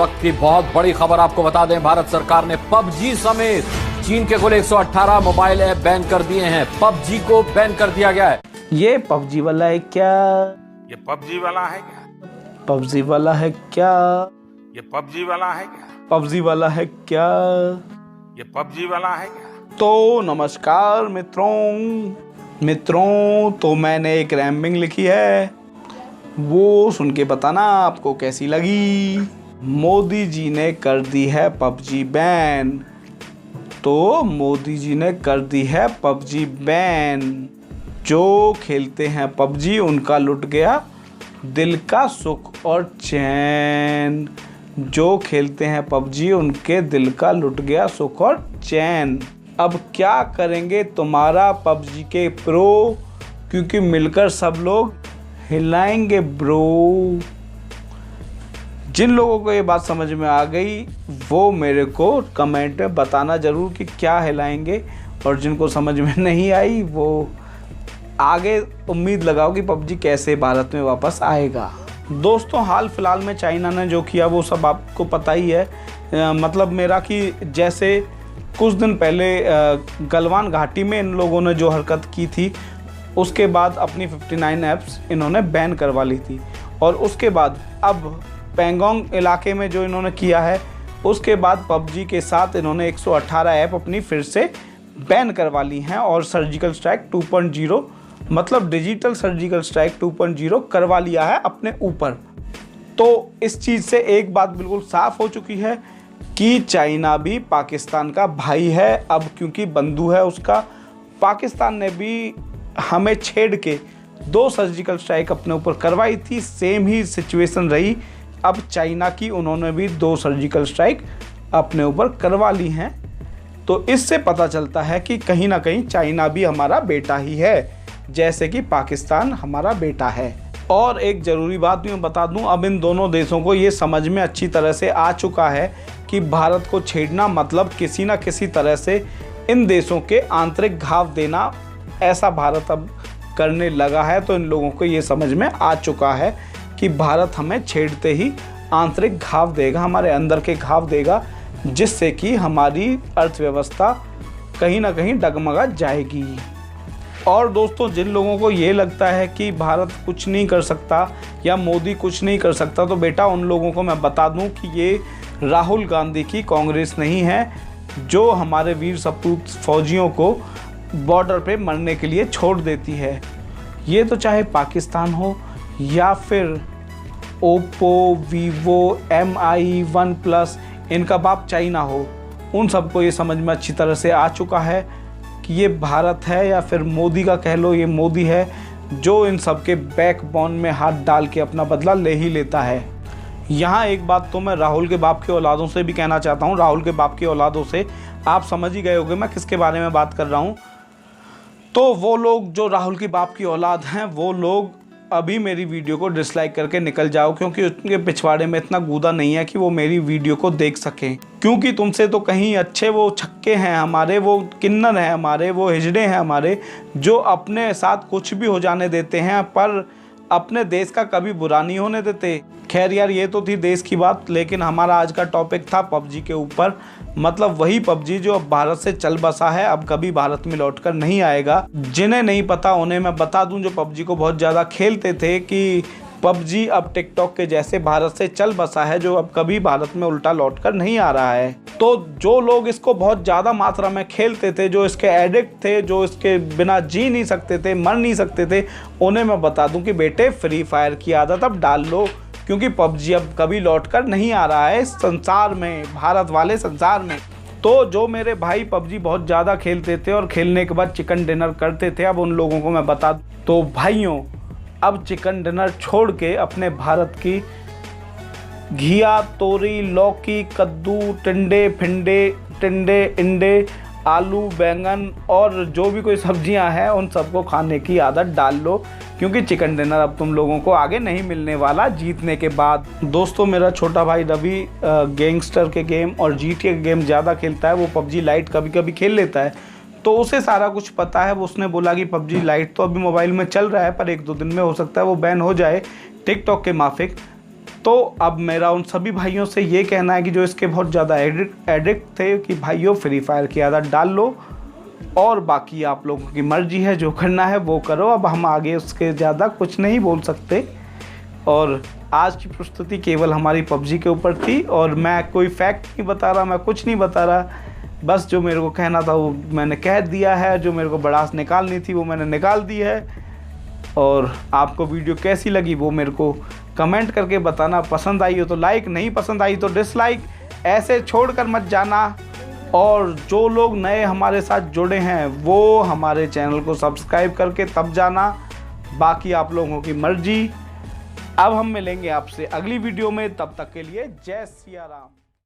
वक्त की बहुत बड़ी खबर आपको बता दें, भारत सरकार ने पबजी समेत चीन के कुल 118 मोबाइल ऐप बैन कर दिए हैं। पबजी को बैन कर दिया गया है। ये पबजी वाला है क्या? ये पबजी वाला है क्या? पबजी वाला है क्या? ये पबजी वाला है क्या? पबजी वाला है क्या? ये पबजी वाला है क्या? तो नमस्कार मित्रों, तो मैंने एक रैमिंग लिखी है, वो सुन के बताना आपको कैसी लगी। मोदी जी ने कर दी है पबजी बैन। तो मोदी जी ने कर दी है पबजी बैन। जो खेलते हैं पबजी उनका लुट गया दिल का सुख और चैन। जो खेलते हैं पबजी उनके दिल का लुट गया सुख और चैन। अब क्या करेंगे तुम्हारा पबजी के प्रो, क्योंकि मिलकर सब लोग हिलाएंगे ब्रो। जिन लोगों को ये बात समझ में आ गई वो मेरे को कमेंट में बताना ज़रूर कि क्या हिलाएंगे, और जिनको समझ में नहीं आई वो आगे उम्मीद लगाओ कि पबजी कैसे भारत में वापस आएगा। दोस्तों, हाल फिलहाल में चाइना ने जो किया वो सब आपको पता ही है। मतलब मेरा कि जैसे कुछ दिन पहले गलवान घाटी में इन लोगों ने जो हरकत की थी, उसके बाद अपनी 59 ऐप्स इन्होंने बैन करवा ली थी, और उसके बाद अब पैंगोंग इलाके में जो इन्होंने किया है, उसके बाद पबजी के साथ इन्होंने 118 ऐप अपनी फिर से बैन करवा ली हैं, और सर्जिकल स्ट्राइक 2.0 मतलब डिजिटल सर्जिकल स्ट्राइक 2.0 करवा लिया है अपने ऊपर। तो इस चीज़ से एक बात बिल्कुल साफ हो चुकी है कि चाइना भी पाकिस्तान का भाई है अब, क्योंकि बंधु है उसका। पाकिस्तान ने भी हमें छेड़ के 2 सर्जिकल स्ट्राइक अपने ऊपर करवाई थी, सेम ही सिचुएशन रही अब चाइना की, उन्होंने भी 2 सर्जिकल स्ट्राइक अपने ऊपर करवा ली हैं। तो इससे पता चलता है कि कहीं ना कहीं चाइना भी हमारा बेटा ही है, जैसे कि पाकिस्तान हमारा बेटा है। और एक ज़रूरी बात भी मैं बता दूं, अब इन दोनों देशों को ये समझ में अच्छी तरह से आ चुका है कि भारत को छेड़ना मतलब किसी न किसी तरह से इन देशों के आंतरिक घाव देना, ऐसा भारत अब करने लगा है। तो इन लोगों को ये समझ में आ चुका है कि भारत हमें छेड़ते ही आंतरिक घाव देगा, हमारे अंदर के घाव देगा, जिससे कि हमारी अर्थव्यवस्था कहीं ना कहीं डगमगा जाएगी। और दोस्तों, जिन लोगों को ये लगता है कि भारत कुछ नहीं कर सकता या मोदी कुछ नहीं कर सकता, तो बेटा उन लोगों को मैं बता दूं कि ये राहुल गांधी की कांग्रेस नहीं है जो हमारे वीर सपूत फौजियों को बॉर्डर पे मरने के लिए छोड़ देती है। ये तो चाहे पाकिस्तान हो या फिर ओप्पो, वीवो, MI, OnePlus, इनका बाप चाइना हो, उन सबको ये समझ में अच्छी तरह से आ चुका है कि ये भारत है, या फिर मोदी का कह लो, ये मोदी है जो इन सब के बैकबोन में हाथ डाल के अपना बदला ले ही लेता है। यहाँ एक बात तो मैं राहुल के बाप की औलादों से भी कहना चाहता हूँ। राहुल के बाप की औलादों से आप समझ ही गए होंगे मैं किसके बारे में बात कर रहा हूँ। तो वो लोग जो राहुल के बाप की औलाद हैं, वो लोग अभी मेरी वीडियो को डिसलाइक करके निकल जाओ, क्योंकि उनके पिछवाड़े में इतना गूदा नहीं है कि वो मेरी वीडियो को देख सकें। क्योंकि तुमसे तो कहीं अच्छे वो छक्के हैं हमारे, वो किन्नर हैं हमारे, वो हिजड़े हैं हमारे, जो अपने साथ कुछ भी हो जाने देते हैं पर अपने देश का कभी बुरा नहीं होने देते। खैर यार, ये तो थी देश की बात, लेकिन हमारा आज का टॉपिक था पबजी के ऊपर। मतलब वही पबजी जो अब भारत से चल बसा है, अब कभी भारत में लौटकर नहीं आएगा। जिन्हें नहीं पता उन्हें मैं बता दूं, जो पबजी को बहुत ज़्यादा खेलते थे, कि पबजी अब टिकटॉक के जैसे भारत से चल बसा है, जो अब कभी भारत में उल्टा लौटकर नहीं आ रहा है। तो जो लोग इसको बहुत ज़्यादा मात्रा में खेलते थे, जो इसके एडिक्ट थे, जो इसके बिना जी नहीं सकते थे, मर नहीं सकते थे, उन्हें मैं बता दूं कि बेटे फ्री फायर की आदत अब डाल लो, क्योंकि पबजी अब कभी लौटकर नहीं आ रहा है इस संसार में, भारत वाले संसार में। तो जो मेरे भाई पबजी बहुत ज़्यादा खेलते थे और खेलने के बाद चिकन डिनर करते थे, अब उन लोगों को मैं बता दूं, तो भाइयों अब चिकन डिनर छोड़ के अपने भारत की घिया, तोरी, लौकी, कद्दू, टिंडे, इंडे, आलू, बैंगन और जो भी कोई सब्जियां हैं, उन सबको खाने की आदत डाल लो, क्योंकि चिकन डिनर अब तुम लोगों को आगे नहीं मिलने वाला जीतने के बाद। दोस्तों, मेरा छोटा भाई रवि गैंगस्टर के गेम और GTA के गेम ज़्यादा खेलता है। वो पबजी लाइट कभी कभी खेल लेता है, तो उसे सारा कुछ पता है। वो उसने बोला कि पबजी लाइट तो अभी मोबाइल में चल रहा है, पर 1-2 दिन में हो सकता है वो बैन हो जाए टिकटॉक के माफिक। तो अब मेरा उन सभी भाइयों से ये कहना है कि जो इसके बहुत ज़्यादा एडिक्ट थे कि भाइयों फ्री फायर की आदत डाल लो, और बाकी आप लोगों की मर्जी है, जो करना है वो करो। अब हम आगे उसके ज़्यादा कुछ नहीं बोल सकते। और आज की प्रस्तुति केवल हमारी पबजी के ऊपर थी, और मैं कोई फैक्ट नहीं बता रहा, मैं कुछ नहीं बता रहा, बस जो मेरे को कहना था वो मैंने कह दिया है। जो मेरे को भड़ास निकालनी थी वो मैंने निकाल दी है। और आपको वीडियो कैसी लगी वो मेरे को कमेंट करके बताना। पसंद आई हो तो लाइक, नहीं पसंद आई तो डिसलाइक, ऐसे छोड़कर मत जाना। और जो लोग नए हमारे साथ जुड़े हैं वो हमारे चैनल को सब्सक्राइब करके तब जाना, बाकी आप लोगों की मर्जी। अब हम मिलेंगे आपसे अगली वीडियो में, तब तक के लिए जय सिया राम।